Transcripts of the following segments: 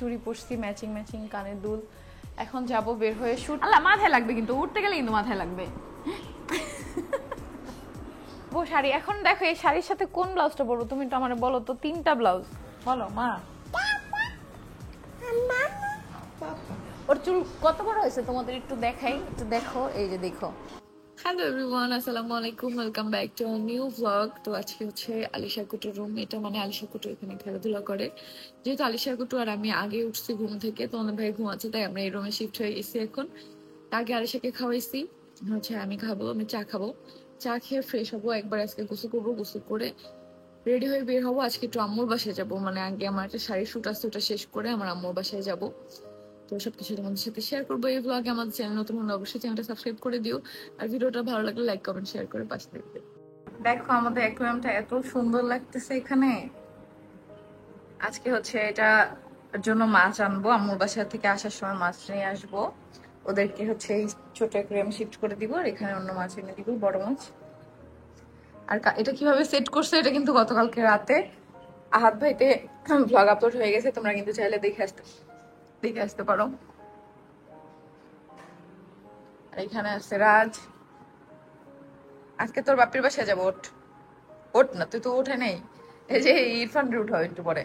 চুড়ি পরছি, matching matching কানের দুল। এখন যাব বের হয়ে শুট। আল্লাহ মাথায় লাগবে, কিন্তু উঠতে গেলে কিন্তু মাথায় লাগবে। ও শাড়ি এখন দেখো, এই শাড়ির সাথে কোন ব্লাউজটা পরবো তুমি তো আমার বলো তো। 3টা ব্লাউজ বলো মা। ওর চুল কত বড় হয়েছে তোমাদের একটু দেখাই, একটু দেখো, এই যে দেখো। হ্যালো এভরিওয়ান, আসসালামু আলাইকুম, welcome back to new blog. তো আজকে হচ্ছে আলিশা কুটুর রুম, এটা মানে আলিশা কুটু এখানে খেলাধুলা করে। যেহেতু আলিশা কুটু আর আমি আগে উঠছি ঘুম থেকে, তোমাদের ভাই ঘুমাচ্ছে, তাই আমরা এই রুমে শিফট হয়ে গেছি এখন। আগে আলিশাকে খাওয়াইছি, হচ্ছে আমি খাবো, আমি চা খাবো। চা খেয়ে ফ্রেশ হবো, একবার আজকে গোসল করবো, গোসল করে রেডি হয়ে বের হবো। আজকে একটু আম্মুর বাসায় যাবো, মানে আগে আমার একটা শাড়ির শুট আছে, ওটা শেষ করে আমার আম্মুর বাসায় যাবো। তো সবকিছু তোমাদের সাথে শেয়ার করবো এই ব্লগে। আমাদের চ্যানেল নতুন হলে অবশ্যই চ্যানেলটা সাবস্ক্রাইব করে দিও, আর ভিডিওটা ভালো লাগলে লাইক কমেন্ট শেয়ার করে পাশে থাকবে। দেখো আমাদের অ্যাকোয়ারিয়ামটা এত সুন্দর লাগতেছে এখানে। আজকে হচ্ছে এটা জন্য মাছ আনবো, আম্মুর বাসা থেকে আসার সময় মাছ নিয়ে আসবো। ওদেরকে হচ্ছে এই ছোট অ্যাকোয়ারিয়াম শিফট করে দিব, আর এখানে অন্য মাছ এনে দিব, বড় মাছ। আর এটা কিভাবে সেট করছে, এটা কিন্তু গতকালকে রাতে আহাত ভাইতে ভ্লগ আপলোড হয়ে গেছে, তোমরা কিন্তু চাইলে দেখে আসতে পারো। আর এখানে আছে রাজ। আজকে তোর বাপির বাসায় যাবো, ওঠ ওঠ না, তুই তো উঠে নেই। এই যে ইরফান রুট হয় একটু পরে।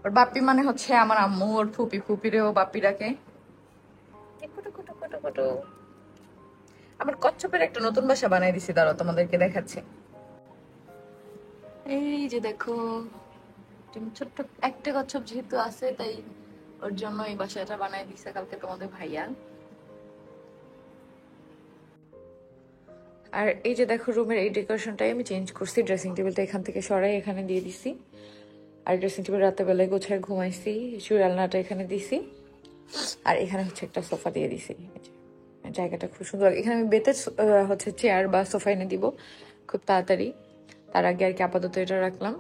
ওর বাপি মানে হচ্ছে আমার আম্মু, ওর ফুপি, ফুপিরেও বাপি ডাকে। আমার কচ্ছপের একটা নতুন বাসা বানাই দিছি, দাঁড়াও তোমাদেরকে দেখাচ্ছি। এই যে দেখো, ছোট্ট একটা কচ্ছপ যেহেতু আছে, তাই ওর জন্য এই বাসাটা বানাই দিছে কালকে তোমাদের ভাইয়া। আর এই যে দেখো রুমের এই ডেকোরেশনটাই আমি চেঞ্জ করছি, ড্রেসিং টেবিলটা এখান থেকে সরাই এখানে দিয়ে দিছি। আর ড্রেসিং টেবিল রাতে বেলায় গোছায় ঘুমাইছি, চুড়ালনাটা এখানে দিছি। আর এখানে হচ্ছে একটা সোফা দিয়ে দিছি। জায়গাটা খুব সুন্দর। এখানে আমি বেতের হচ্ছে চেয়ার বা সোফা এনে দিব খুব তাড়াতাড়ি। তার আগে আর কি আপাতত এটা রাখলাম।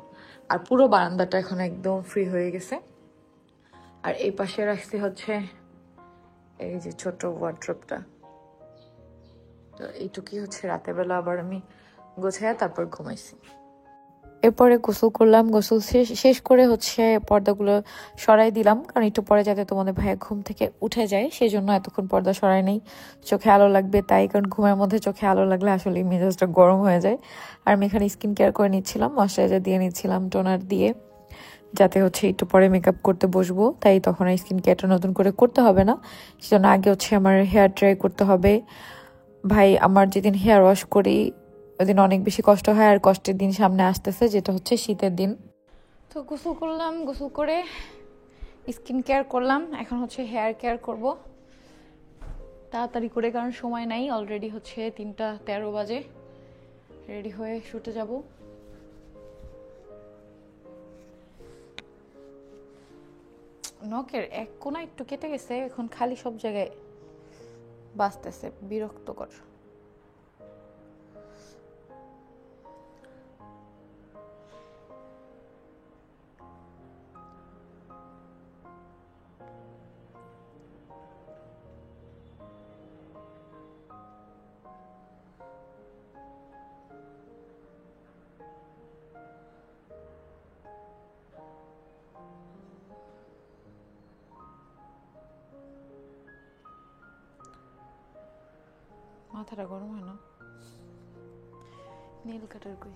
আর পুরো বারান্দাটা এখন একদম ফ্রি হয়ে গেছে। আর এই পাশে রাখছি হচ্ছে এই যে ছোট ওয়ার্ড্রপটা। তো এইটুকুই হচ্ছে রাতের বেলা আবার আমি গোছায় তারপর ঘুমাইছি। এরপরে গোসল করলাম, গোসল শেষ করে হচ্ছে পর্দাগুলো সরাই দিলাম, কারণ একটু পরে যাতে তোমাদের ভাইয়া ঘুম থেকে উঠে যায় সেই জন্য এতক্ষণ পর্দা সরাই নেই। চোখে আলো লাগবে তাই, কারণ ঘুমের মধ্যে চোখে আলো লাগলে আসলে মেজাজটা গরম হয়ে যায়। আর আমি এখানে স্কিন কেয়ার করে নিচ্ছিলাম, ময়শ্চারাইজার দিয়ে নিচ্ছিলাম টোনার দিয়ে, যাতে হচ্ছে একটু পরে মেকআপ করতে বসবো, তাই তখন এই স্কিন কেয়ারটা নতুন করে করতে হবে না। সেজন্য আগে হচ্ছে আমার হেয়ার ড্রাই করতে হবে। ভাই আমার যেদিন হেয়ার ওয়াশ করি ওইদিন অনেক বেশি কষ্ট হয়, আর কষ্টের দিন সামনে আসতেছে, যেটা হচ্ছে শীতের দিন। তো গোসল করলাম, গোসল করে স্কিন কেয়ার করলাম, এখন হচ্ছে হেয়ার কেয়ার করব তাড়াতাড়ি করে, কারণ সময় নাই। অলরেডি হচ্ছে 3:13 বাজে, রেডি হয়ে শুটে যাব। নখের এক কোনা একটু কেটে গেছে, এখন খালি সব জায়গায় বাজতেছে, বিরক্তকর। মাথাটা গরম হয় না, নীল কাটার কই।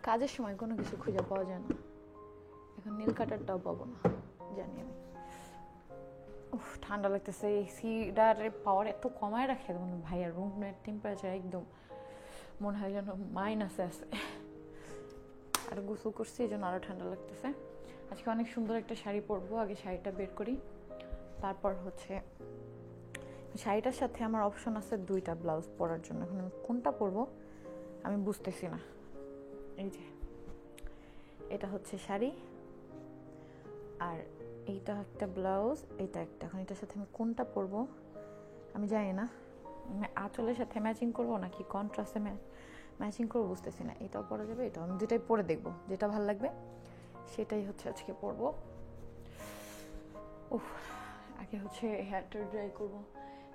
কাজের সময় কোনো কিছু খুঁজে পাওয়া যায় না, এখন নীল কাটারটাও পাবো না জানি আমি। উফ ঠান্ডা লাগতেছে, এসিটার পাওয়ার এত কমায় রাখে মানে ভাইয়ার রুমের টেম্পারেচার একদম মনে হয় যেন মাইনাসে আছে। আর গোসল করছি এই জন্য আরও ঠান্ডা লাগতেছে। আজকে অনেক সুন্দর একটা শাড়ি পরবো, আগে শাড়িটা বের করি, তারপর হচ্ছে শাড়িটার সাথে আমার অপশন আছে 2টা ব্লাউজ পরার জন্য। এখন আমি কোনটা পরবো আমি বুঝতেছি না। এই যে এটা হচ্ছে শাড়ি, আর এইটা একটা ব্লাউজ, এইটা একটা। এখন এটার সাথে আমি কোনটা পরবো আমি জানি না, আঁচলের সাথে ম্যাচিং করবো নাকি কন্ট্রাস্টে ম্যাচিং করবো বুঝতেছি না। এটাও পরা যাবে, এটাও, আমি দুটাই পরে দেখবো, যেটা ভালো লাগবে সেটাই হচ্ছে আজকে পরবো। উফ আগে হচ্ছে হেয়ারটা ড্রাই করবো,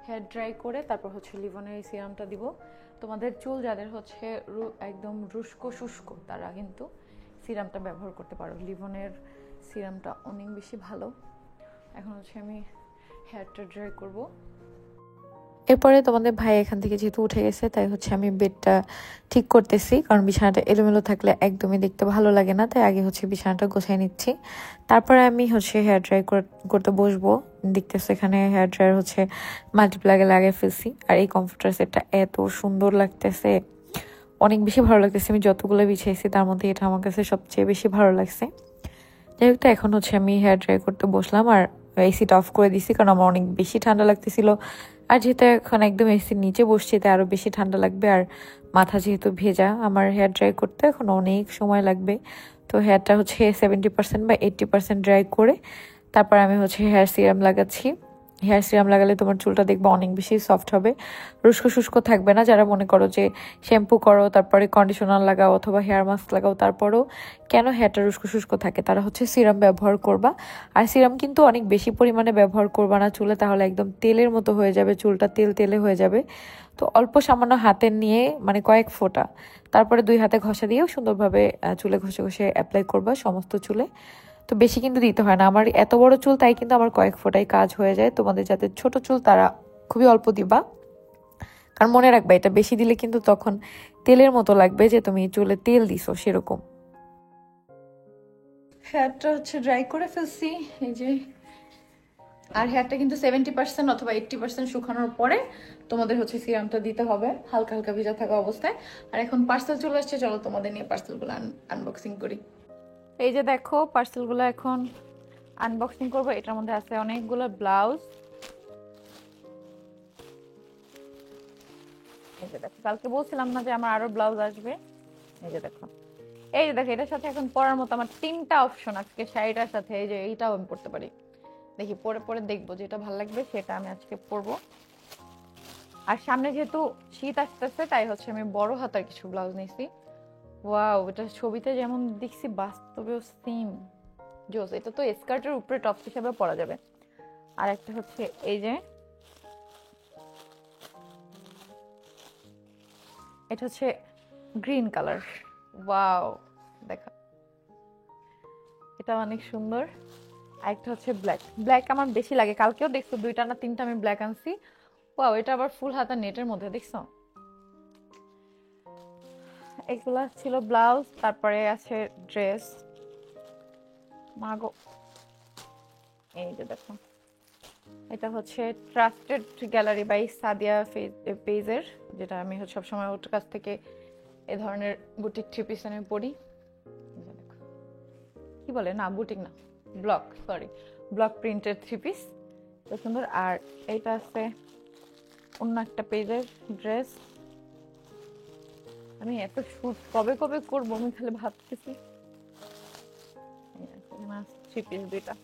হেয়ার ড্রাই করে তারপর হচ্ছে লিভনের এই সিরামটা দিব। তোমাদের চুল যাদের হচ্ছে একদম শুষ্ক তারা কিন্তু সিরামটা ব্যবহার করতে পারো। লিভনের সিরামটা অনেক বেশি ভালো। এখন হচ্ছে আমি হেয়ারটা ড্রাই করব। এরপরে তোমাদের ভাই এখান থেকে যেহেতু উঠে গেছে, তাই হচ্ছে আমি বেডটা ঠিক করতেছি, কারণ বিছানাটা এলোমেলো থাকলে একদমই দেখতে ভালো লাগে না। তাই আগে হচ্ছে বিছানাটা গোছাই নিচ্ছি, তারপরে আমি হচ্ছে হেয়ার ড্রাই করতে বসবো। দেখতেছো এখানে হেয়ার ড্রায়ার হচ্ছে মাল্টিপ্লাগে লাগিয়ে ফেলছি, আর এই কমফোর্টার সেটটা এত সুন্দর লাগতেছে, অনেক বেশি ভালো লাগতেছে। আমি যতগুলো বিছাইছি তার মধ্যে এটা আমার কাছে সবচেয়ে বেশি ভালো লাগছে। যাই হোক, তো এখন হচ্ছে আমি হেয়ার ড্রাই করতে বসলাম, আর এসিটা অফ করে দিছি, কারণ আমার অনেক বেশি ঠান্ডা লাগতেছিল। আর যেহেতু এখন একদম এসির নিচে বসছি, তাই আরো বেশি ঠান্ডা লাগবে। আর মাথা যেহেতু ভেজা, আমার হেয়ার ড্রাই করতে এখন অনেক সময় লাগবে। তো হেয়ারটা হচ্ছে 70% বা 80% ড্রাই করে তারপর আমি হচ্ছে হেয়ার সিরাম লাগাচ্ছি। হেয়ার সিরাম লাগালে তোমার চুলটা দেখবে অনেক বেশি সফট হবে, শুষ্ক শুষ্ক থাকবে না। যারা মনে করো যে শ্যাম্পু করো, তারপরে কন্ডিশনার লাগাও অথবা হেয়ার মাস্ক লাগাও, তারপরেও কেন হেয়ারটা শুষ্ক থাকে, তারা হচ্ছে সিরাম ব্যবহার করবা। আর সিরাম কিন্তু অনেক বেশি পরিমাণে ব্যবহার করবা না চুলে, তাহলে একদম তেলের মতো হয়ে যাবে, চুলটা তেল তেলে হয়ে যাবে। তো অল্প সামান্য হাতে নিয়ে, মানে কয়েক ফোঁটা, তারপরে 2 হাতে ঘষা দিয়েও সুন্দরভাবে চুলে ঘষে ঘষে অ্যাপ্লাই করবা সমস্ত চুলে। তো বেশি কিন্তু দিতে হয় না, আমার এত বড় চুল, তাই কিন্তু আমার কয়েক ফোঁটাই কাজ হয়ে যায়। তোমাদের যাদের ছোট চুল তারা খুবই অল্প দিবা, কারণ মনে রাখবা এটা বেশি দিলে কিন্তু তখন তেলের মতো লাগবে, যে তুমি চুলে তেল দিছো সেরকম। হেয়ারটা হচ্ছে ড্রাই করে ফেলছি এই যে। আর হেয়ারটা কিন্তু 70% অথবা 80% শুকানোর পরে তোমাদের হচ্ছে সিরামটা দিতে হবে, হালকা হালকা ভিজা থাকা অবস্থায়। আর এখন পার্সেল চলে আসছে, চলো তোমাদের নিয়ে পার্সেলগুলো আনবক্সিং করি। এই যে দেখো পার্সেলগুলো এখন আনবক্সিং করবো। এটার মধ্যে আছে অনেকগুলো ব্লাউজ। এই যে দেখো, কালকে বলছিলাম না যে আমার আরো ব্লাউজ আসবে। এই যে দেখো, এটার সাথে এখন পরার মতো আমার 3টা অপশন আজকে শাড়িটার সাথে। এই যে এইটাও আমি পরতে পারি, দেখি পরে পরে দেখবো যেটা ভালো লাগবে সেটা আমি আজকে পরবো। আর সামনে যেহেতু শীত আসতেছে, তাই হচ্ছে আমি বড় হাতার কিছু ব্লাউজ নিয়েছি। ওয়াও, এটা ছবিতে যেমন দেখছি বাস্তবেও সেম জোস। এটা তো স্কার্টের উপরে টপ হিসেবে পরা যাবে। আর একটা হচ্ছে এই যে, এটা হচ্ছে গ্রিন কালার। ওয়াও, দেখা, এটা অনেক সুন্দর। আর একটা হচ্ছে ব্ল্যাক। ব্ল্যাক আমার বেশি লাগে, কালকেও দেখছো 2টা না 3টা আমি ব্ল্যাক আনছি। ওয়াও, এটা আবার ফুল হাতা নেটের মধ্যে, দেখছো? এগুলা ছিল ব্লাউজ, তারপরে আছে ড্রেস। মাগো, এই যে দেখো, এটা হচ্ছে ট্রাস্টেড গ্যালারি বাই সাদিয়া পেজের, যেটা আমি সবসময় ওর কাছ থেকে এ ধরনের বুটিক থ্রি পিস আমি পরি। কি বলে, না বুটিক না, block, sorry, block printed three piece, খুব সুন্দর। আর এইটা আছে অন্য একটা পেজের ড্রেস। আমি এত শুট কবে কবে করবো আমি খালি ভাবতেছি। থ্রি পিস 2টা।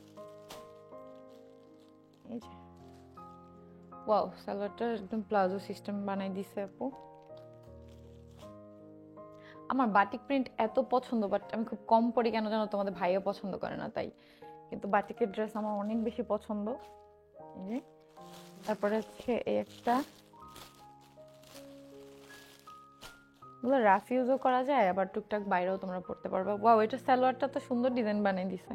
এই যে ওয়াও, সালোয়ারটা একদম প্লাজো সিস্টেম বানাই দিছে আপু। আমার বাটিক প্রিন্ট এত পছন্দ, বাট আমি খুব কম পরি, কেন জানো, তোমাদের ভাইও পছন্দ করে না তাই। কিন্তু বাটিকের ড্রেস আমার অনেক বেশি পছন্দ। এই যে, তারপরে হচ্ছে এই একটা, এগুলো রাফ ইউজও করা যায়, আবার টুকটাক বাইরেও তোমরা পড়তে পারবে। ওয়াও, এটা সালোয়ারটা তো সুন্দর ডিজাইন বানিয়ে দিছে।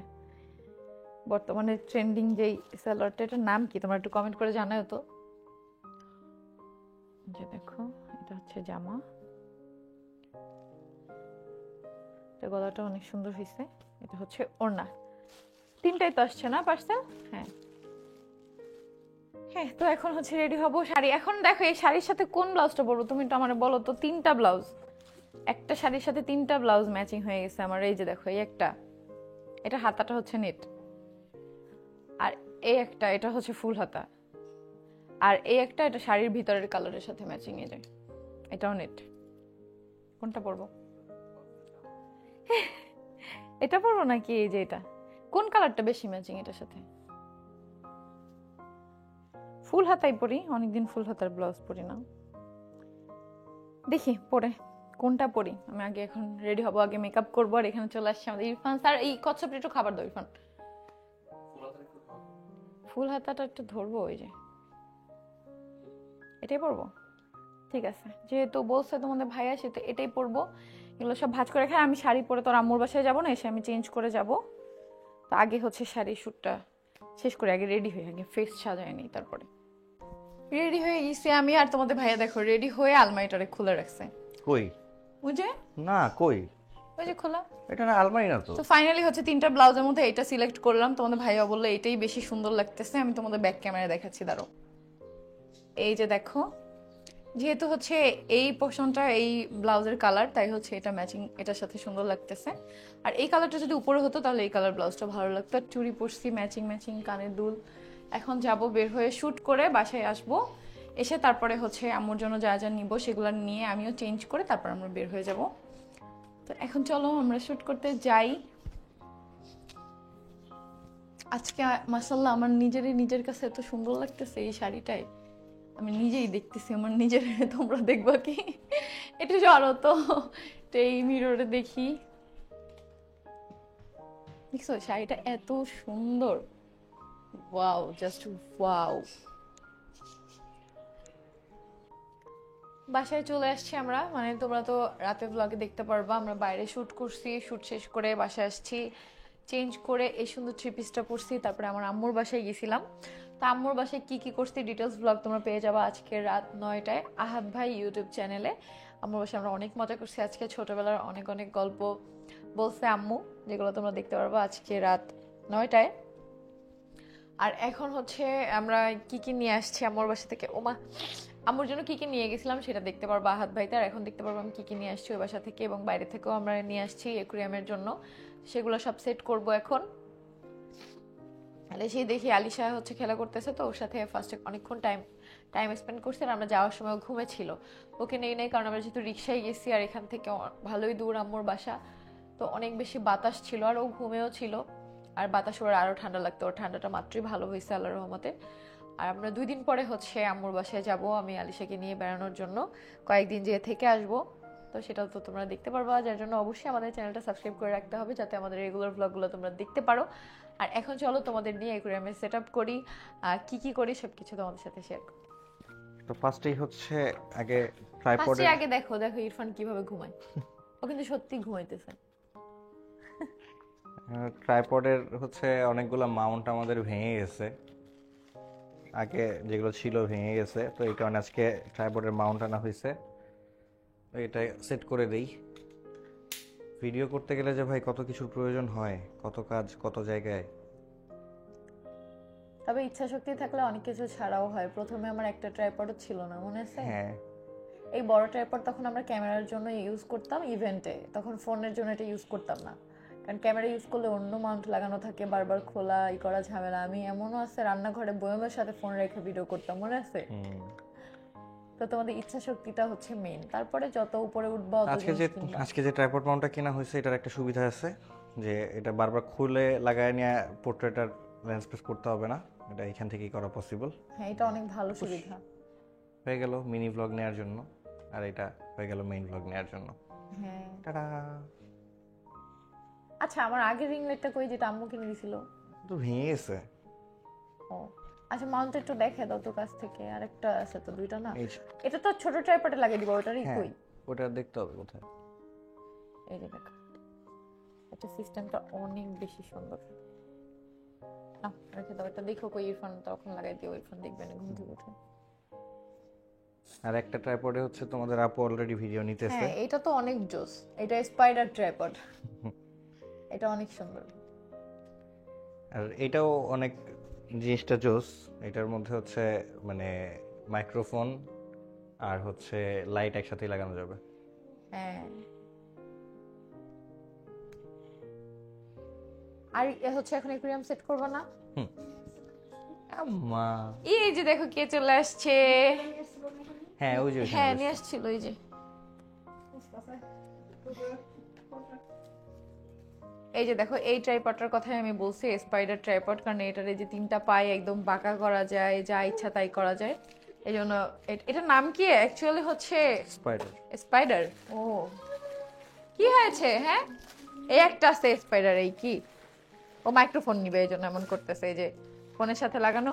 বর্তমানে ট্রেন্ডিং যেই সালোয়ারটা, এটার নাম কি তোমরা একটু কমেন্ট করে জানাও তো। যে দেখো, এটা হচ্ছে জামা, এটা গলাটা অনেক সুন্দর হয়েছে। এটা হচ্ছে ওড়না। 3টাই তো আসছে না পার্সেল? হ্যাঁ হ্যাঁ, তো এখন হচ্ছে রেডি হবো। শাড়ি, এখন দেখো এই শাড়ির সাথে কোন ব্লাউজটা পরবো তুমি তো আমার বলো তো। 3টা ব্লাউজ, একটা শাড়ির সাথে 3টা ব্লাউজ ম্যাচিং হয়ে গেছে আমার। এই যে দেখো, এই একটা, এটা হাতাটা হচ্ছে নেট, আর এই একটা, এটা হচ্ছে ফুল হাতা, আর এই একটা, এটা শাড়ির ভিতরের কালারের সাথে ম্যাচিং এ যায়, এটাও নেট। কোনটা পরবো? এটা পরবো নাকি এই যে এটা? কোন কালারটা বেশি ম্যাচিং এটার সাথে? ফুল হাতাই পরি, অনেকদিন ফুল হাতার ব্লাউজ পরি না। দেখি পরে কোনটা পরি। আমি আগে এখন রেডি হবো, আগে মেকআপ করবো। আর এখানে চলে আসছে আমাদের ইরফান স্যার। এই কচ্ছপ একটু খাবার দাও ইরফান। ফুল হাতাটা একটু ধরবো, ওই যে এটাই পরবো। ঠিক আছে, যেহেতু বলছে তোমাদের ভাইয়া, সেটা এটাই পরবো। এগুলো সব ভাঁজ করে খাই। আমি শাড়ি পরে তোর আম্মুর বাসায় যাবো না, এসে আমি চেঞ্জ করে যাব। তো আগে হচ্ছে শাড়ির শ্যুটটা শেষ করে আগে রেডি হয়ে আগে ফেস সাজায় নিই, তারপরে রেডি হয়ে গেছি আমি। আর তোমাদের ভাইয়া দেখো রেডি হয়ে আলমারিটারে খুলে রাখছে। কই? বুঝে না কই, ওই যে খোলা। এটা না আলমারি না তো। তো ফাইনালি হচ্ছে 3টা ব্লাউজের মধ্যে এটা সিলেক্ট করলাম। তোমাদের ভাইয়া বললো এটাই বেশি সুন্দর লাগতেছে। আমি তোমাদের ব্যাক ক্যামেরায় দেখাচ্ছি, দাঁড়ো। এই যে দেখো, যেহেতু হচ্ছে এই পোর্শনটা এই ব্লাউজের কালার, তাই হচ্ছে এটা ম্যাচিং এটার সাথে সুন্দর লাগতেছে। আর এই কালারটা যদি উপরে হতো তাহলে এই কালার ব্লাউজটা ভালো লাগতো। আর চুড়ি পরছি ম্যাচিং ম্যাচিং, কানের দুল। এখন যাব বের হয়ে শ্যুট করে বাসায় আসব, এসে তারপরে হচ্ছে আম্মুর জন্য যা যা নিব সেগুলো নিয়ে আমিও চেঞ্জ করে তারপর আমরা বের হয়ে যাব। তো এখন চলো আমরা শ্যুট করতে যাই। আজকে মাশাআল্লাহ আমার নিজের কাছে এত সুন্দর লাগতেছে এই শাড়িটায়। আমি নিজেই দেখতেছি আমার নিজের, তোমরা দেখবা কি? একটু সরো তো, এই মিররে দেখি। দেখছো শাড়িটা এত সুন্দর, ওয়াও, জাস্ট ওয়াও। বাসায় চলে আসছি আমরা, মানে তোমরা তো রাতে ব্লগে দেখতে পারবা আমরা বাইরে শ্যুট করছি। শ্যুট শেষ করে বাসায় আসছি, চেঞ্জ করে এই সুন্দর 3 পিসটা পরছি। তারপরে আমার আম্মুর বাসায় গেছিলাম। তো আম্মুর বাসায় কি কি করছি ডিটেলস ব্লগ তোমরা পেয়ে যাবা আজকে রাত 9টায় আহাদ ভাই ইউটিউব চ্যানেলে। আম্মুর বাসায় আমরা অনেক মজা করছি আজকে, ছোটবেলার অনেক অনেক গল্প বলছে আম্মু, যেগুলো তোমরা দেখতে পারবা আজকে রাত 9টায়। আর এখন হচ্ছে আমরা কি কি নিয়ে আসছি আম্মুর বাসা থেকে, ওমা আম্মুর জন্য কি কি নিয়ে গেছিলাম সেটা দেখতে পারবো আহাদ ভাই। তার এখন দেখতে পারবো আমি কি কি নিয়ে আসছি ওই বাসা থেকে, এবং বাইরে থেকেও আমরা নিয়ে আসছি অ্যাকুয়ারিয়ামের জন্য। সেগুলো সব সেট করব এখন। সেই দেখি আলিশা হচ্ছে খেলা করতেছে, তো ওর সাথে ফার্স্টে অনেকক্ষণ টাইম স্পেন্ড করছি। আর আমরা যাওয়ার সময় ঘুমেছিল, ওকে নেই কারণ আমরা যেহেতু রিক্সায় গেছি আর এখান থেকে ভালোই দূর আম্মুর বাসা, তো অনেক বেশি বাতাস ছিল আর ও ঘুমেও ছিল। আর বাতাস ওর আরও ঠান্ডা লাগতো, ওর ঠান্ডাটা মাত্রই ভালো হয়েছে আল্লাহর রহমতে। আর আমরা 2 দিন পরে হচ্ছে আম্মুর বাসায় যাব আমি আলিশাকে নিয়ে বেড়ানোর জন্য, কয়েকদিন যেয়ে থেকে আসবো। তো সেটাও তো তোমরা দেখতে পারবা, যার জন্য অবশ্যই আমাদের চ্যানেলটা সাবস্ক্রাইব করে রাখতে হবে যাতে আমাদের রেগুলার ব্লগগুলো তোমরা দেখতে পারো। আর এখন চলো তোমাদের নিয়ে অ্যাকুয়ারিয়ামে সেট আপ করি, কি কি করি সবকিছু তোমাদের সাথে শেয়ার করি। তো ফার্স্টেই হচ্ছে আগে ট্রাইপডে আগে দেখো ইরফান কিভাবে ঘুমায়, ও কিন্তু সত্যি ঘুমাইতেছে। ট্রাইপডের হচ্ছে অনেকগুলো মাউন্ট আমাদের ভেঙে গেছে, আগে যেগুলো ছিল ভেঙে গেছে, তো এই কারণে আজকে ট্রাইপডের মাউন্ট আনা হয়েছে। তো এটা সেট করে দেই। ভিডিও করতে গেলে যে ভাই কত কিছু প্রয়োজন হয়, কত কাজ কত জায়গায়। তবে ইচ্ছা শক্তি থাকলে অনেক কিছু ছাড়াও হয়। প্রথমে আমার একটা ট্রাইপডও ছিল না, মনে আছে? হ্যাঁ, এই বড় ট্রাইপড তখন আমরা ক্যামেরার জন্য ইউজ করতাম ইভেন্টে, তখন ফোনের জন্য এটা ইউজ করতাম না, কারণ ক্যামেরা ইউজ করলে অন্য মাউন্ট লাগানো থাকে, বারবার খোলা করা ঝামেলা। আমি এমনও আছে রান্নাঘরে বয়মের সাথে ফোন রেখে ভিডিও করতাম, মনে আছে? তো তোমাদের ইচ্ছা শক্তিটা হচ্ছে মেইন, তারপরে যত উপরে উঠবা আজকে যে ট্রাইপড মাউন্টটা কেনা হয়েছে এটার একটা সুবিধা আছে যে এটা বারবার খুলে লাগায় নিয়ে পোর্ট্রেট আর ল্যান্ডস্কেপ করতে হবে না, এটা এখান থেকেই করা পসিবল। হ্যাঁ, এটা অনেক ভালো সুবিধা। হয়ে গেল মিনি ব্লগ নেওয়ার জন্য, আর এটা হয়ে গেল মেইন ব্লগ নেওয়ার জন্য। হ্যাঁ, টাটা। আচ্ছা আমার আগের রিং লাইটটা কই, যেটা আম্মু কিনে দিছিল? তো ভেঙে গেছে। ও আচ্ছা, মাউন্ট একটু দেখে দাও তো কাছ থেকে। আরেকটা আছে তো, 2টা না? এই যে, এটা তো ছোট ট্রাইপডে লাগিয়ে দিব, ওটারই হ্যাঁ কই? ওটা দেখতে হবে কোথায়। এই যে দেখো, এটা সিস্টেমটা অনেক বেশি সুন্দর। না রেখে দাও, এটা দেখো কই ইরফান, তখন লাগাই দিও, ইরফান দেখবে না ঘুম থেকে উঠে। আর একটা ট্রাইপডে হচ্ছে তোমাদের আপু অলরেডি ভিডিও নিতেছে। হ্যাঁ, এটা তো অনেক জোস, এটা স্পাইডার ট্রাইপড, এটা অনেক সুন্দর। আর এটাও অনেক জিনিসটা জোস, এটার মধ্যে হচ্ছে মানে মাইক্রোফোন আর হচ্ছে লাইট একসাথেই লাগানো যাবে। হ্যাঁ, আর এ হচ্ছে এখন অ্যাকুয়ারিয়াম সেট করব না? আম্মা, এই যে দেখো কে চলে আসছে। হ্যাঁ ওই যে হ্যাঁ নিয়ে আসছিল, এই যে এই যে দেখো, এই ট্রাইপডটার কথাই আমি বলছি, স্পাইডার ট্রাইপড, কারণ এটার এই যে 3টা পায়ে একদম বাঁকা করা যায়, যা ইচ্ছা তাই করা যায়। এই জন্য এটার নাম কি অ্যাকচুয়ালি হচ্ছে? স্পাইডার। স্পাইডার। ও কি হয়েছে? হ্যাঁ, এই একটা আছে স্পাইডার, এই কি ও মাইক্রোফোন নিবে এই জন্য এমন করতেছে, এই যে ফোনের সাথে লাগানো।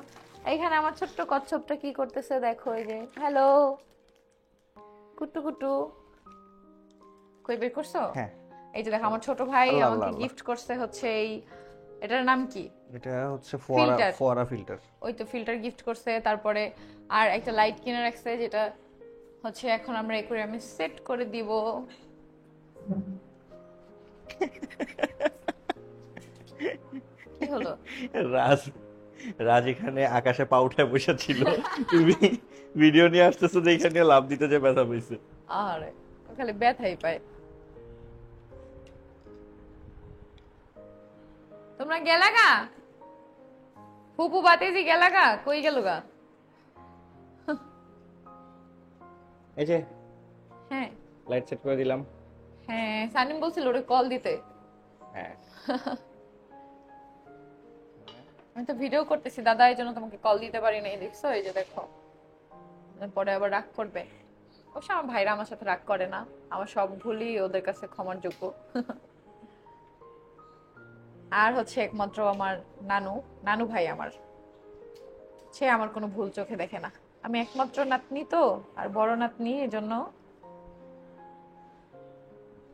এইখানে আমার ছোট্ট কচ্ছপটা কি করতেছে দেখো, এই যে হ্যালো কুটু কুটু। কই বের করছো? হ্যাঁ। এই যে দেখো আমার ছোট ভাই আল্লাহ, আমাকে আল্লাহ। গিফট করছে হচ্ছে এই, এটার নাম কি? এটা হচ্ছে ফোয়ারা Filter. ফোয়ারা ফিল্টার। ওই তো ফিল্টার গিফট করছে, তারপরে আর একটা লাইট কিনে রাখছে যেটা হচ্ছে এখন আমরা অ্যাকুয়ারিয়ামে সেট করে দিব। কি হলো? রাজ রাজ এখানে আকাশে পা উঠায় বসে ছিল, তুমি ভিডিও নিয়ে আসতেছো যে এখানে লাভ দিতে যে ব্যথা পেয়েছে। আরে ও খালি ব্যথাই পায়। তোমরা গেলা গা? ফুপু বাতিজি গেলা গা? কই গেল গা? এই যে হ্যাঁ লাইট সেট করে দিলাম। হ্যাঁ, সানিম বলছিল ওরে কল দিতে। হ্যাঁ। আমি তো ভিডিও করতেছি দাদা, এই জন্য তোমাকে কল দিতে পারি নাই, দেখছো? এই যে দেখো, পরে আবার রাগ করবে। অবশ্য আমার ভাইরা আমার সাথে রাগ করে না, আমার সব ভুলই ওদের কাছে ক্ষমার যোগ্য। আর হচ্ছে একমাত্র আমার নানু, নানু ভাই আমার, সে আমার কোনো ভুল চোখে দেখে না। আমি একমাত্র নাতনি তো, আর বড় নাতনি, এজন্য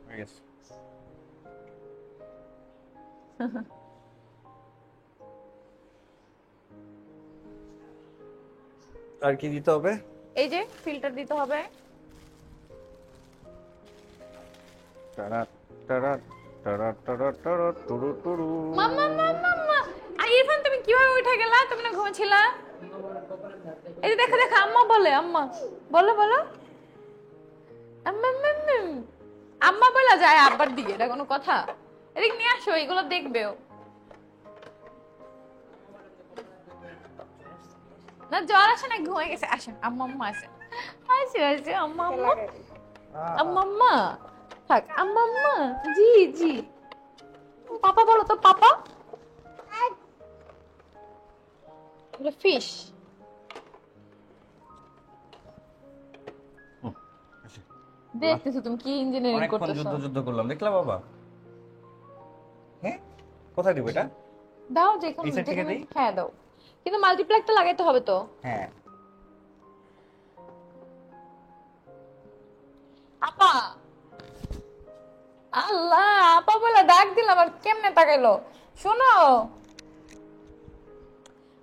হয়ে গেছে। আর কি দিতে হবে? এই যে ফিল্টার দিতে হবে। টারা টারা টারা টারা টারা টুরু টুরু। মাম্মা মাম্মা মাম্মা, আর ইরফান তুমি কিভাবে উঠে গেলা? তুমি না ঘুমাচ্ছিলা? এই যে দেখো দেখো, আম্মা বলে, আম্মা বলো বলো, আম্মা আম্মা আম্মা। আম্মা বলা যায় আব্বার দিকে, এটা কোনো কথা? এদিক নিয়ে আসো, এগুলো দেখবেও না। জ্বর আসে না, ঘুমাই গেছে? আসেন, আম্মা আম্মা আসে, আসে আসে, আম্মা আম্মা, আম্মা আম্মা থাক, আম্মা আম্মা, জি জি। পাপা বলো তো, পাপা। ফিশ। দেখতেছো তুমি কি ইঞ্জিনিয়ারিং অনেকক্ষণ করতেছো? যুদ্ধ যুদ্ধ করলাম, দেখলা বাবা? হ্যাঁ, কোথায় দিব এটা? দাও যেখানে এই side থেকে যেখানে- দেই? হ্যাঁ দাও, কিন্তু মাল্টিপ্লাগটা লাগাইতে হবে তো। হ্যাঁ। আপা, আল্লাহ, আপা বলে ডাক দিলাম আর কেমনে তাকাইলো। শোনো,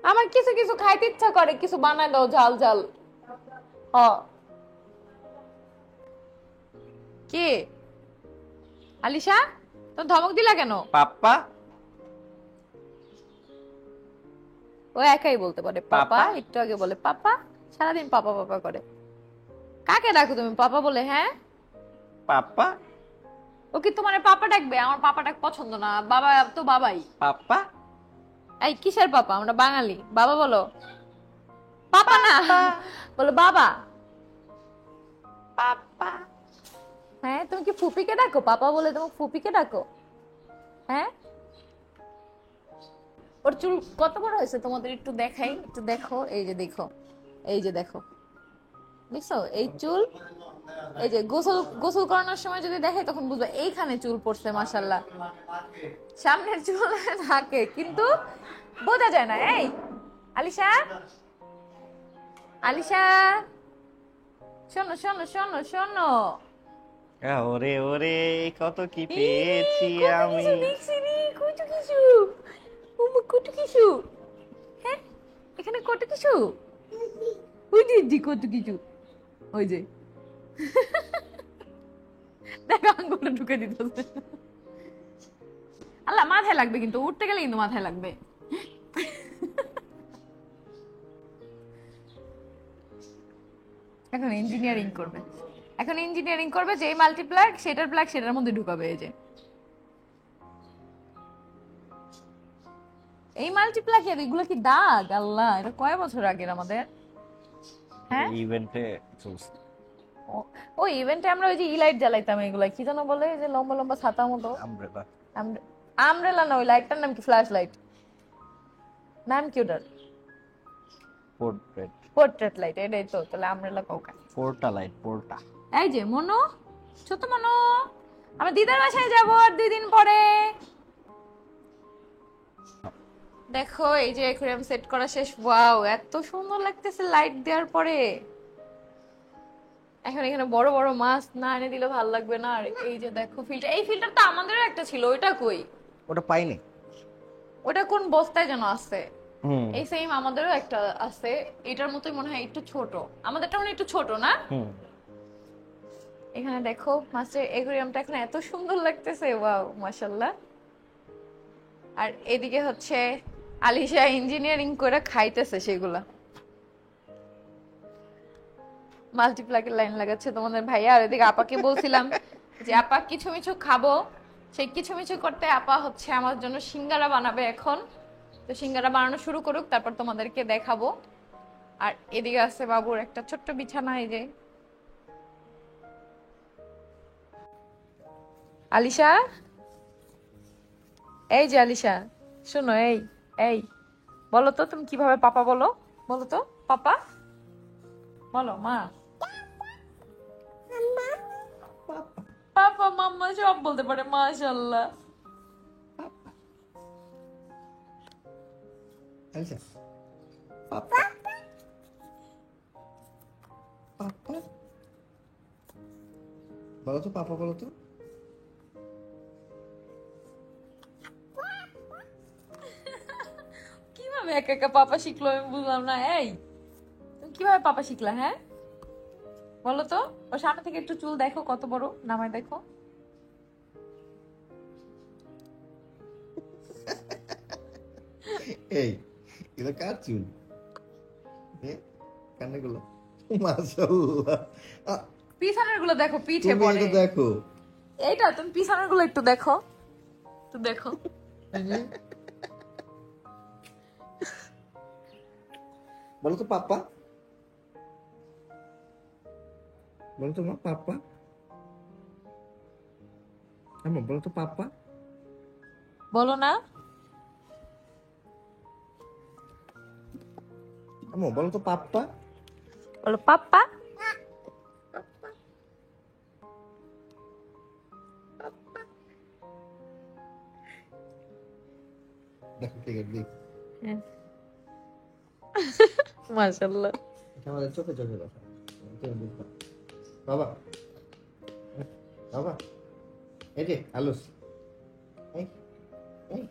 আমার কিছু কিছু খাইতে ইচ্ছা করে, কিছু বানায় দাও ঝাল ঝাল। হ। কে? আলিশা, তো ধমক দিলা কেন? পাপ্পা। ও একাই বলতে পারে পাপা, একটু আগে বলে পাপা, সারাদিন পাপা পাপা করে। কাকে ডাকো তুমি পাপা বলে? হ্যাঁ, পাপ্পা। ও কি তোমার পাপা ডাকবে? আমার পাপা ডাক পছন্দ না, বাবা তো বাবাই। পাপ্পা। এই কিসের পাপা? আমরা বাঙালি, বাবা বলো। পাপা না, বলো বাবা। পাপ্পা। হ্যাঁ, তুমি কি ফুপিকে ডাকো? পাপা বলে তুমি ফুপিকে ডাকো? হ্যাঁ, ওর চুল কত বড় হয়েছে তোমাদের একটু দেখাই, একটু দেখো, এই যে দেখো, এই যে দেখো, দেখছো এই চুল? এই যে গোসল গোসল করানোর সময় যদি দেখে তখন বুঝবে এইখানে চুল পড়ছে, মাশাআল্লাহ। সামনের চুল থাকে কিন্তু বোঝা যায় না। এই আলিশা, আলিশা, শোনো শোনো শোনো শোনো, ওরে ওরে, কত কি পেয়েছি কত আমি। কিছু দেখছি রে, কত কিছু, ওমা কত কিছু। হ্যাঁ, এখানে কত কিছু, ওই দিদি কত কিছু, ওই যে দেখো আঙ্গুলটা ঢুকে দিতেছে। আল্লাহ, মাথায় লাগবে কিন্তু, উঠতে গেলে কিন্তু মাথায় লাগবে। এখন ইঞ্জিনিয়ারিং করবে, এখন ইঞ্জিনিয়ারিং করবে, যে মাল্টিপ্লাগ সেটার প্লাগ সেটার মধ্যে ঢুকাবে। এই যে এই মাল্টিপ্লাগ এর এগুলো কি দাগ? আল্লাহ, এটা কয় বছর আগের আমাদের? হ্যাঁ, ইভেন্টে চলছে। ওই ইভেন্টে আমরা ওই যে লাইট জ্বালাইতাম, এগুলা কি যেন বলে, এই যে লম্বা লম্বা ছাতা মতো। আমব্রেলা। আমব্রেলা না, ওই লাইটটার নাম কি? ফ্ল্যাশ লাইট নাম কি ওটার? পোর্ট্রেট। পোর্ট্রেট লাইট, এটাই তো। তাহলে আমব্রেলা কৌকা। পোর্টা লাইট, পোর্টা। এই যে মনো, ছোট মনো, আমরা দিদার বাসায় যাবো আর 2 দিন পরে। দেখো এই যে অ্যাকুয়ারিয়াম সেট করা শেষ। ওয়াও, এত সুন্দর লাগতেছে লাইট দেওয়ার পরে, এখন এখানে বড় বড় মাছ না এনে দিলে ভালো লাগবে না। আর এই যে দেখো ফিল্টার, এই ফিল্টারটা আমাদেরও একটা ছিল, ওইটা কই? ওটা পাইনি। ওটা কোন বস্তায় যেন আছে। হুম এই সেম আমাদেরও একটা আছে, এটার মতোই মনে হয়, একটু ছোট। আমাদেরটা মানে একটু ছোট না? হুম। এখানে দেখো মাছের অ্যাকুয়ারিয়ামটা এখন এত সুন্দর লাগতেছে, ওয়াও মাশাআল্লাহ। আর এদিকে হচ্ছে আলিশা ইঞ্জিনিয়ারিং করে খাইতেছে সেগুলা। মাল্টিপ্লাকের লাইন লাগাচ্ছে তোমাদের ভাইয়া। আর এদিকে আপাকে বলছিলাম যে আপা কিছু মিছু খাবো, সেই কিছু মিছু করতে আপা হচ্ছে আমার জন্য সিঙ্গারা বানাবে এখন। তো সিঙ্গারা বানানো শুরু করুক, তারপর তোমাদেরকে দেখাবো। আর এদিকে আছে বাবুর একটা ছোট্ট বিছানা, এই যে আলিশা, এই যে আলিশা শোনো, এই এই বলো তো তুমি কিভাবে পাপা বলো, বলো তো পাপা বলো। মা পাপা মাম্মা সব বলতে পারে, মাশাআল্লাহ। আচ্ছা পাপা পাপা বলো তো, পাপা বলো তো। কিভাবে একা একা পাপা শিখলো আমি বুঝলাম না। এই তুমি কিভাবে পাপা শিখলা? হ্যাঁ বলো তো। ওর সামনে থেকে একটু চুল দেখো কত বড়, নামায় দেখো। এই এটা কার চুল? কান্নাগুলো মাশাআল্লাহ। পিছনের গুলো দেখো, পিঠে তুমি পড়ে। এটা দেখো। এইটা তুমি পিছনের গুলো একটু দেখো, একটু দেখো। বলো তো পাপা, বলো তো মা পাপা। আম্মা বলো তো পাপা। বলো না। আম্মা বলো তো পাপা। বলো পাপা। দেখো ঠিক আছে, দেখ মাশাআল্লাহ। এটা আমাদের চোখে চোখে কথা। বাবা বাবা, এই যে আলুস, এই এই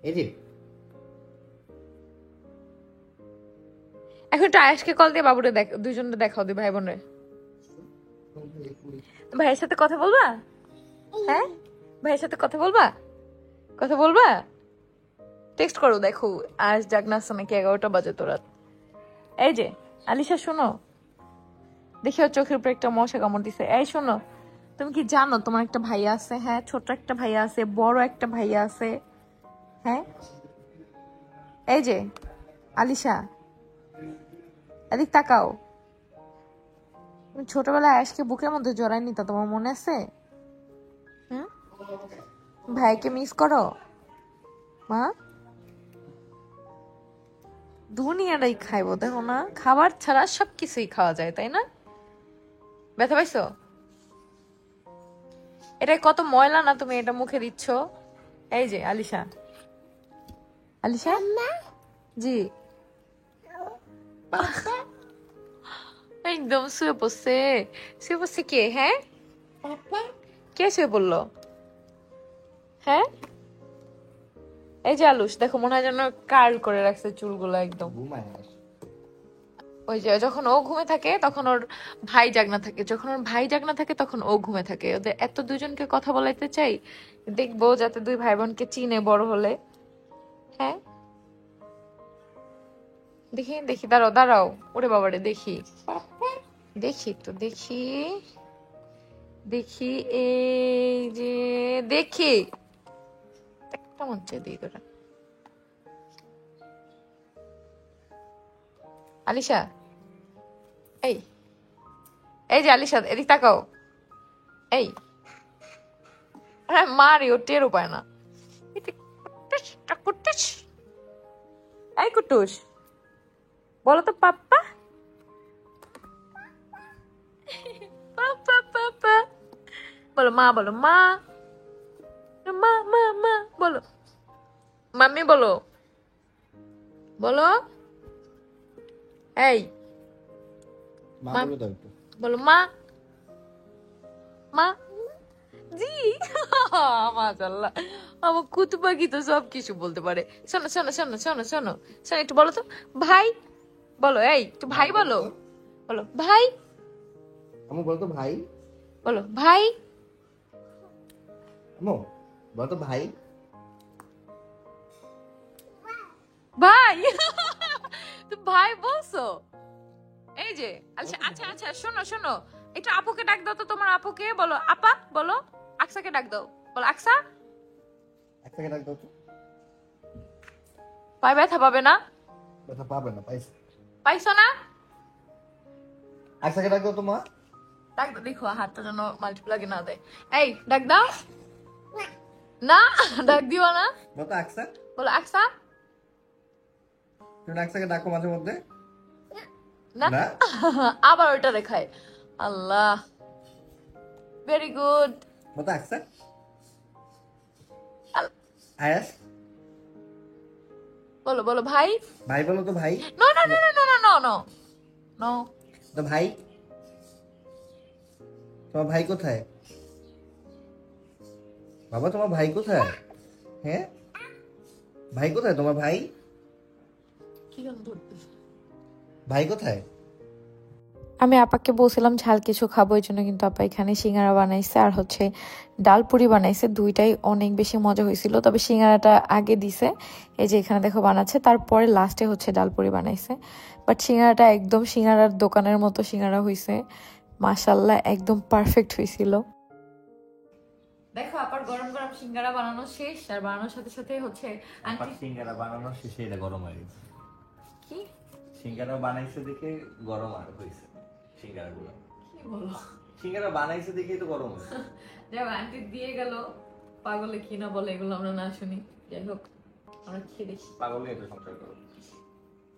এই যে এখন একটু আয়েশকে কল দিয়ে বাবুরে দেখ, দুইজনকে দেখাও, দুই ভাই বোনের। ভাইয়ের সাথে কথা বলবা? হ্যাঁ ভাইয়ের সাথে কথা বলবা? কথা বলবা? টেক্সট করো, দেখো আজ জাগনা আছে নাকি, 11টা বাজে তো রাত। এই যে আলিশা শোনো, দেখি ওর চোখের উপর একটা মশা কামড় দিছে। এই শোনো, তুমি কি জানো তোমার একটা ভাইয়া আছে? হ্যাঁ ছোট একটা ভাইয়া আছে, বড় একটা ভাইয়া আছে। হ্যাঁ এই যে আলিশা, এদিক তাকাও। তুমি ছোটবেলায় আয়েশকে বুকের মধ্যে জড়াই নিতা, তোমার মনে আছে? হুম, ভাইকে মিস করো মা? দুনিয়াটাই খাইবো, দেখো না, খাবার ছাড়া সবকিছুই খাওয়া যায়, তাই না? ব্যথা পাইছো? এটা কত ময়লা না, তুমি এটা মুখে দিচ্ছ। এই যে আলিশা, আলিশা জি একদম শুয়ে পড়ছে। শুয়ে পড়ছে কে? হ্যাঁ কে শুয়ে পড়লো? হ্যাঁ এই যে আলুস, দেখো মনে হয় যেন কার্ল করে রাখছে চুলগুলো একদম। ঘুমায়। ওই যে যখন ও ঘুমে থাকে তখন ওর ভাই জাগনা থাকে, যখন ওর ভাই জাগনা থাকে তখন ও ঘুমে থাকে। ওদের এত দুজনকে কথা বলাইতে চাই, দেখবো যাতে দুই ভাই বোনকে চিনে বড় হলে। হ্যাঁ দেখি দেখি, দাঁড়াও দাঁড়াও, ওরে বাবারে, দেখি দেখি তো দেখি দেখি, এই যে দেখি কেমন চাই দিই তোরা। আলিশা, এই এই যে আলিশা এদিক তাকাও। এই হ্যাঁ মারি, ও টেরও পায় না। কুটুস, এই কুটুস বলো তো পাপ্পা। পাপ্পা পাপ্পা বলো, মা বলো, মা মা মা মা বলো, মাম্মি বলো, বলো। এই মা বলে দাও একটু। বলো মা, মা। জি মাশাআল্লাহ, আমার কুতু পাখি তো সব কিছু বলতে পারে। শোনো শোনো শোনো শোনো শোনো শোনো, একটু বলো তো ভাই, বলো এই একটু ভাই বলো, বলো ভাই, আমু বলতো ভাই, বলো ভাই, আমু বলতো ভাই। ভাই তুমি ভাই বলছো? এই যে আচ্ছা আচ্ছা আচ্ছা, শোনো শোনো, একটু আপুকে ডাক দাও তো, তোমার আপুকে বলো আপা, বলো আকসাকে ডাক দাও, বলো আকসা। এক সেকেন্ড ডাক দাও তো। পায়ে ব্যথা পাবে না? ব্যথা পাবে না, পাইছে। পাইছো না? এক সেকেন্ড ডাক দাও তো মা। ডাক দাও, দেখো হাতটা যেন মাল্টিপ্লাগে না দেয়। এই ডাক দাও না, ডাক দিও না, বলতো আকসা, বলো আকসা। তুমি আকসাকে ডাকো মাঝে মধ্যে। না না? আবার ওটা দেখায়। আল্লাহ, ভেরি গুড। বলতো আকসা, আয়াস, বলো বলো ভাই। ভাই বলো তো ভাই। No no no no no no no no. তো ভাই, তোমার ভাই কোথায়? বাবা তোমার ভাই কোথায়? হ্যাঁ, ভাই কোথায় তোমার ভাই? কি গান ধরতে? ভাই কোথায়? আমি আপাকে বলছিলাম ঝাল কিছু খাবো, এই জন্য কিন্তু আপা এখানে সিঙ্গারা বানাইছে আর হচ্ছে ডাল পুরি বানাইছে। দুইটাই অনেক বেশি মজা হয়েছিল, তবে সিঙ্গারাটা আগে দিছে, এই যে এখানে দেখো বানাচ্ছে, তারপরে লাস্টে হচ্ছে ডাল পুরি বানাইছে। বাট সিঙ্গারাটা একদম সিঙ্গারার দোকানের মতো সিঙ্গারা হয়েছে, মাশাল্লাহ একদম পারফেক্ট হয়েছিল। দেখো আপার গরম গরম সিঙ্গারা বানানো শেষ, আর বানানোর সাথে সাথে হচ্ছে আন্টি সিঙ্গারা বানানোর শেষে এটা গরম হয়ে গেছে। কি সিঙ্গারা বানাইছে দেখে গরম আর হয়েছে সিঙ্গারা গুলো। কি বলো? সিঙ্গারা বানাইছে দেখেই তো গরম হয়েছে। যাও আন্টি দিয়ে গেল, পাগলে কি না বলে এগুলো আমরা না শুনি। যাই হোক আমরা খেয়ে দেখি। পাগলে এটা সংসার করো।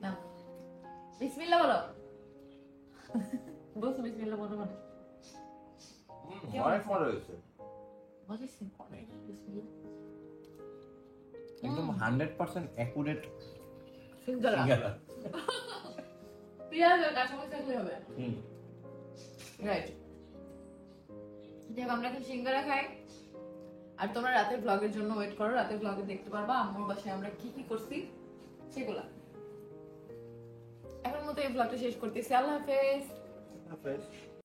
না বিসমিল্লাহ বলো, বলছো বিসমিল্লাহ মনে মনে। অনেক মজা হয়েছে, মজা হয়েছে? বিসমিল্লাহ। একদম 100% অ্যাকুরেট সিঙ্গারা সিঙ্গারা। পেঁয়াজ আর কাঁচামরিচ থাকলে হবে। হুম। রাইট। দেখ আমরা এখন সিঙ্গারা খাই, আর তোমরা রাতের ব্লগের জন্য ওয়েট করো। রাতের ব্লগে দেখতে পারবা আম্মুর বাসায় আমরা কি কি করছি সেগুলা। এখন মতো এই ব্লগটা শেষ করতেছি। আল্লাহ হাফেজ। হাফেজ।